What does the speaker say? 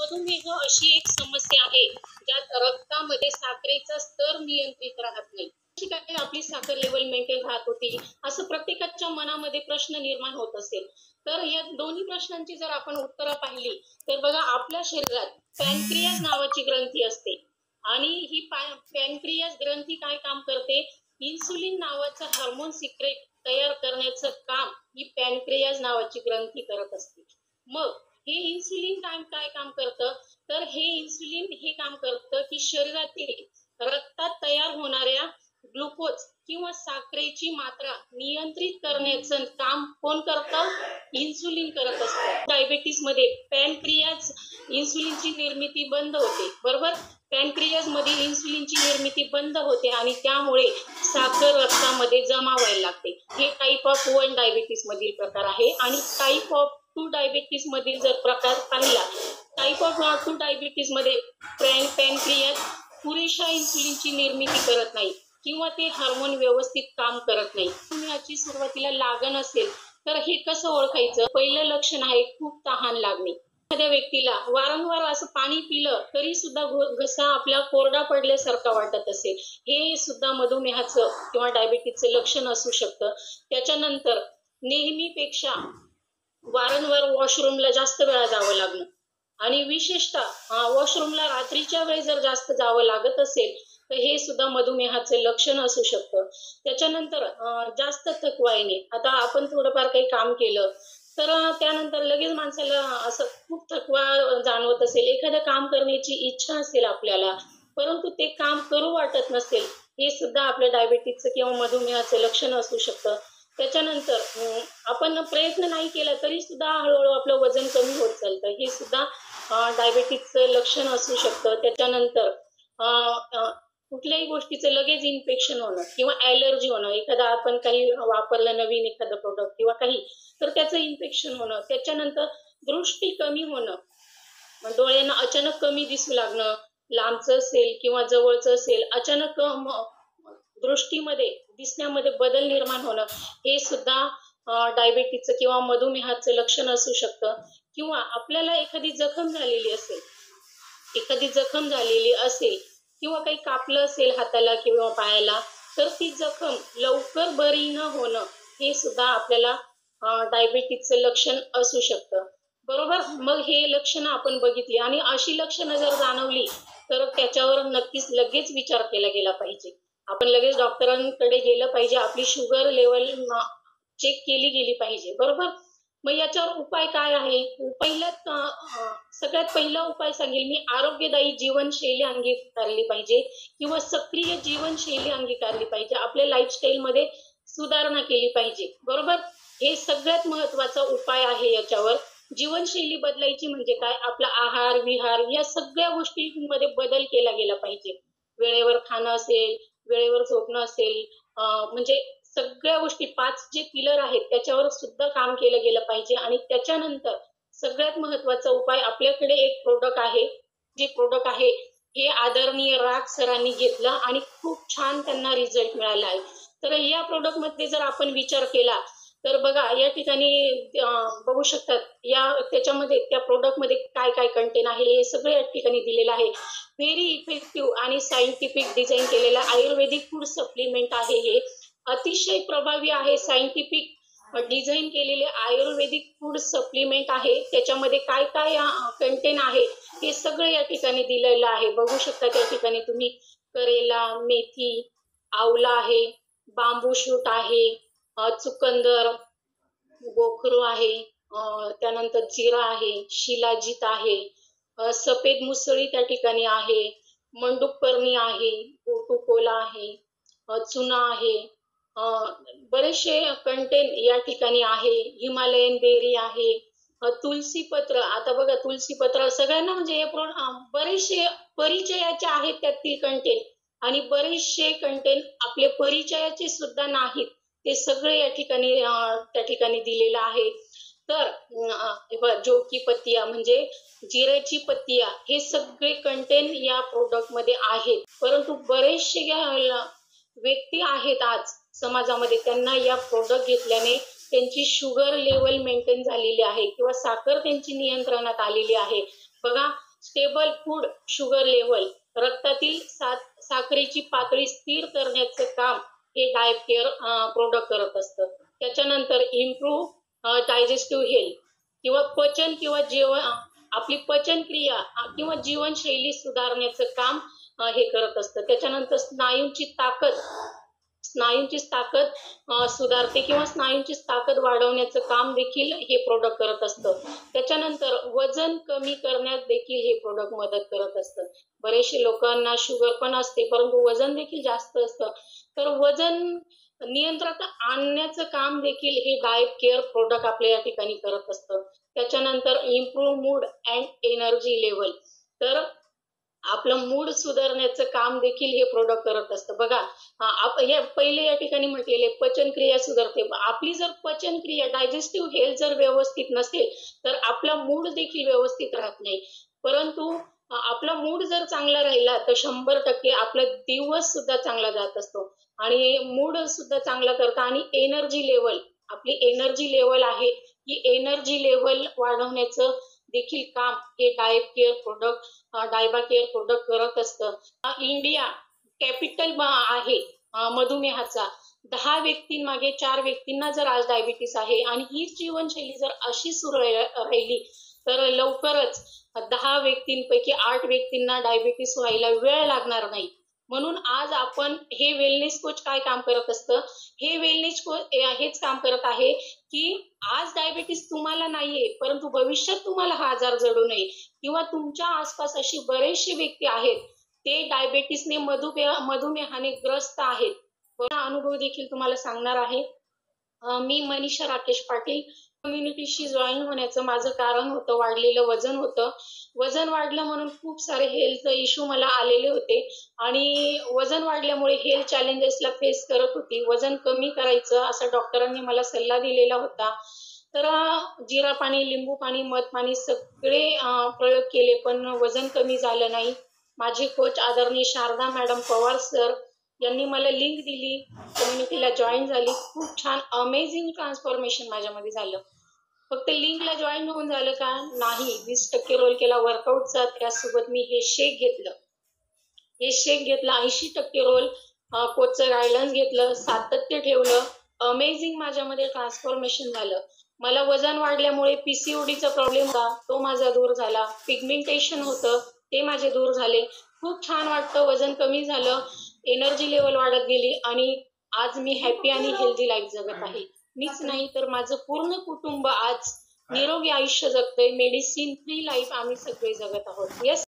मधुमेह अशी एक समस्या आहे ज्यात रक्तामध्ये साखरेचा स्तर नियंत्रित राहत नाही. कशी काय आपली साखर लेवल मेंटेन राहत होती असं प्रत्येकाच्या मनामध्ये प्रश्न निर्माण होत असेल. तर या दोन्ही प्रश्नांची जर आपण उत्तरं पाहिली तर बघा, आपल्या शरीरात पॅनक्रियाज नावाची ग्रंथी असते आणि ही पॅनक्रियाज ग्रंथी काय काम करते? इन्सुलिन नावाचं हार्मोन सिक्रेट तयार करण्याचं काम ही पॅनक्रियाज नावाची ग्रंथी करत असते. मग हे इन्सुलिन काय काम करतं? तर हे इन्सुलिन हे काम करतं की शरीरातील रक्तात तयार होणाऱ्या ग्लुकोज किंवा साखरेची मात्रा नियंत्रित करण्याचं काम कोण करतं? इन्सुलिन करत असतं. डायबिटीस मध्ये पॅनक्रियाज इन्सुलिनची निर्मिती बंद होते, बरोबर? पॅनक्रियाज मध्ये इन्सुलिनची निर्मिती बंद होते आणि त्यामुळे साखर रक्तामध्ये जमा व्हायला लागते. हे टाईप ऑफ 1 डायबिटीस मधील प्रकार आहे. आणि टाईप ऑफ 2 डायबिटीस मधील जर प्रकार पाहिला, टाईप ऑफ 2 डायबिटीस मध्ये पॅनक्रियाज पुरेशा इन्सुलिनची निर्मिती करत नाही किंवा ते हार्मोन व्यवस्थित काम करत नाही. याची सुरुवातीला लागण असेल तर हे कसं ओळखायचं? पहिलं लक्षण आहे खूप तहान लागणे. एखाद्या व्यक्तीला वारंवार असं पाणी पिलं तरी सुद्धा घसा आपल्या कोरडा पडल्यासारखा वाटत असेल, हे सुद्धा मधुमेहाचं किंवा डायबिटीसचं लक्षण असू शकतं. त्याच्यानंतर नेहमीपेक्षा वारंवार वॉशरूमला जास्त वेळा जावं लागणं आणि विशेषतः वॉशरूमला रात्रीच्या वेळी जर जास्त जावं लागत असेल तर हे सुद्धा मधुमेहाचे लक्षण असू शकतं. त्याच्यानंतर जास्त थकवा येणे. आता आपण थोडंफार काही काम केलं तर त्यानंतर लगेच माणसाला असं खूप थकवा जाणवत असेल, एखादं काम करण्याची इच्छा असेल आपल्याला परंतु ते काम करू वाटत नसेल, हे सुद्धा आपल्या डायबिटीसचं किंवा मधुमेहाचं लक्षण असू शकतं. त्याच्यानंतर आपण प्रयत्न नाही केला तरी सुद्धा हळूहळू आपलं वजन कमी होत चालतं, हे सुद्धा डायबिटीसचं लक्षण असू शकतं. त्याच्यानंतर कुठल्याही गोष्टीचं लगेच इन्फेक्शन होणं किंवा ॲलर्जी होणं, एखादा आपण काही वापरलं नवीन एखादं प्रोडक्ट किंवा काही तर त्याचं इन्फेक्शन होणं. त्याच्यानंतर दृष्टी कमी होणं, डोळ्यांना अचानक कमी दिसू लागणं, लांबचं असेल किंवा जवळचं असेल, अचानक दृष्टीमध्ये दिसण्यामध्ये बदल निर्माण होणं, हे सुद्धा डायबिटीसचं किंवा मधुमेहाचं लक्षण असू शकतं. किंवा आपल्याला एखादी जखम झालेली असेल किंवा काही कापलं असेल हाताला किंवा पायाला तर ती जखम लवकर बरी न होणं, हे सुद्धा आपल्याला डायबिटीसचं लक्षण असू शकतं, बरोबर? मग हे लक्षणं आपण बघितली आणि अशी लक्षणं जर जाणवली तर त्याच्यावर नक्कीच लगेच विचार केला गेला पाहिजे. आपण लगेच डॉक्टरांकडे गेलं पाहिजे, आपली शुगर लेवल चेक केली गेली पाहिजे, बरोबर? मग याच्यावर उपाय काय आहे? सगळ्यात पहिला उपाय सांगेल मी, आरोग्यदायी जीवनशैली अंगीकारली पाहिजे किंवा सक्रिय जीवनशैली अंगीकारली पाहिजे. आपल्या लाईफस्टाईलमध्ये सुधारणा केली पाहिजे, बरोबर? हे सगळ्यात महत्वाचा उपाय आहे. याच्यावर जीवनशैली बदलायची म्हणजे काय? आपला आहार विहार या सगळ्या गोष्टींमध्ये बदल केला गेला पाहिजे. वेळेवर खाणं असेल, वेळेवर झोपणं असेल, म्हणजे सगळ्या गोष्टी 5 जे पिलर आहेत त्याच्यावर सुद्धा काम केलं गेलं पाहिजे. आणि त्याच्यानंतर सगळ्यात महत्वाचा उपाय, आपल्याकडे एक प्रोडक्ट आहे, जे प्रोडक्ट आहे हे आदरणीय राग सरांनी घेतलं आणि खूप छान त्यांना रिझल्ट मिळाला आहे. तर या प्रोडक्ट मध्ये जर आपण विचार केला तर बघा, या ठिकाणी बघू शकतात त्याच्यामध्ये त्या प्रोडक्ट मध्ये काय काय कंटेन आहे हे सगळं या ठिकाणी दिलेलं आहे. व्हेरी इफेक्टिव्ह आणि सायंटिफिक डिझाईन केलेलं आयुर्वेदिक फूड सप्लिमेंट आहे. हे अतिशय प्रभावी आहे. सायंटिफिक डिझाईन केलेले आयुर्वेदिक फूड सप्लिमेंट आहे. त्याच्यामध्ये काय काय कंटेन आहे हे सगळं या ठिकाणी दिलेलं आहे. बघू शकता त्या ठिकाणी तुम्ही करेला, मेथी, आवला आहे, बांबू शूट आहे, चुकंदर, गोखरू आहे, त्यानंतर जिरा आहे, शिलाजीत आहे, सफेद मुसळी त्या ठिकाणी आहे, मंडूकपर्णी आहे, गोटुकोला आहे, चुना आहे, बरेचसे कंटेन या ठिकाणी आहे. हिमालयन बेरी आहे, तुलसी पत्र. आता बघा, तुलसी पत्र सगळ्यांना म्हणजे हे बरेचसे परिचयाचे आहेत त्यातील कंटेन आणि बरेचसे कंटेन आपले परिचयाचे सुद्धा नाहीत, ते सगळे या ठिकाणी त्या ठिकाणी दिलेलं आहे. तर जोकी पत्तिया म्हणजे जिऱ्याची पत्तिया, हे सगळे कंटेन या प्रोडक्ट मध्ये आहेत. परंतु बरेचसे व्यक्ती आहेत आज समाजामध्ये, त्यांना या प्रोडक्ट घेतल्याने त्यांची शुगर लेवल मेंटेन झालेली आहे किंवा साखर त्यांची नियंत्रणात आलेली आहे. बघा, स्टेबल फूड शुगर लेवल, रक्तातील साखरेची पातळी स्थिर करण्याचं काम हे डायट केअर प्रोडक्ट करत असतं. त्याच्यानंतर इम्प्रूव्ह डायजेस्टिव्ह हेल्थ किंवा पचन किंवा आपली पचनक्रिया किंवा जीवनशैली सुधारण्याचं काम हे करत असतं. त्याच्यानंतर स्नायूंची ताकद सुधारते किंवा स्नायूंची ताकद वाढवण्याचं काम देखील हे प्रोडक्ट करत असतं. त्याच्यानंतर वजन कमी करण्यात देखील हे प्रोडक्ट मदत करत असतं. बरेचसे लोकांना शुगर पण असते, परंतु वजन देखील जास्त असतं. तर वजन नियंत्रणात आणण्याचं काम देखील हे डायट केअर प्रोडक्ट आपल्या या ठिकाणी करत असतं. त्याच्यानंतर improve mood and energy level, तर आपलं मूड सुधारण्याचं काम देखील हे प्रोडक्ट करत असतं. बघा, हे पहिले या ठिकाणी म्हटलेले पचनक्रिया सुधारते. आपली जर पचनक्रिया डायजेस्टिव्ह हेल्थ जर व्यवस्थित नसेल तर आपला मूड देखील व्यवस्थित राहत नाही. परंतु आपला मूड जर चांगला राहिला तर 100% आपला दिवस सुद्धा चांगला जात असतो आणि मूड सुद्धा चांगला करता. आणि आपली एनर्जी लेवल आहे, ही एनर्जी लेवल वाढवण्याचं देखील काम हे डायबा केअर प्रोडक्ट करत असतं. इंडिया कॅपिटल आहे मधुमेहाचा. 10 व्यक्तींमागे 4 व्यक्तींना जर आज डायबिटीस आहे आणि हीच जीवनशैली जर अशी सुरू राहिली तर लवकरच 10 व्यक्तींपैकी 8 व्यक्तींना डायबिटीस व्हायला वेळ लागणार नाही. म्हणून आज आपण हे वेलनेस कोच काय काम करत असतं, हे वेलनेस कोच हेच काम करत आहे की आज डायबिटीस तुम्हाला नाहीये, परंतु भविष्यात तुम्हाला हा आजार जडू नये किंवा तुमच्या आसपास अशी बरेचशी व्यक्ती आहेत ते डायबिटीसने मधुमेहाने ग्रस्त आहेत. अनुभव देखील तुम्हाला सांगणार आहे. मी मनीषा राकेश पाटील. कम्युनिटीशी जॉईन होण्याचं माझं कारण होतं वाढलेलं वजन होतं. वजन वाढलं म्हणून खूप सारे हेल्थ इश्यू मला आलेले होते आणि वजन वाढल्यामुळे हेल्थ चॅलेंजेसला फेस करत होती. वजन कमी करायचं असं डॉक्टरांनी मला सल्ला दिलेला होता. तर जिरा पाणी, लिंबू पाणी, मध पाणी सगळे प्रयोग केले पण वजन कमी झालं नाही. माझे कोच आदरणीय शारदा मॅडम पवार सर यांनी मला लिंक दिली, कम्युनिटीला जॉईन झाली. खूप छान अमेझिंग ट्रान्सफॉर्मेशन माझ्यामध्ये झालं. फक्त लिंकला जॉईन होऊन झालं का? नाही. 20% रोल केला वर्कआउटचा. त्यासोबत मी हे शेक घेतलं. 80% रोल कोचचं गायडन्स घेतलं, सातत्य ठेवलं. अमेझिंग माझ्यामध्ये ट्रान्सफॉर्मेशन झालं. मला वजन वाढल्यामुळे पीसीओडीचा प्रॉब्लेम होता, तो माझा दूर झाला. पिगमेंटेशन होतं, ते माझे दूर झाले. खूप छान वाटतं, वजन कमी झालं, एनर्जी लेवल वाढत गेली आणि आज मी हॅपी आणि हेल्दी लाईफ जगत आहे. मीच नाही तर माझं पूर्ण कुटुंब आज निरोगी आयुष्य जगतंय. मेडिसिन फ्री लाईफ आम्ही सगळे जगत आहोत. येस.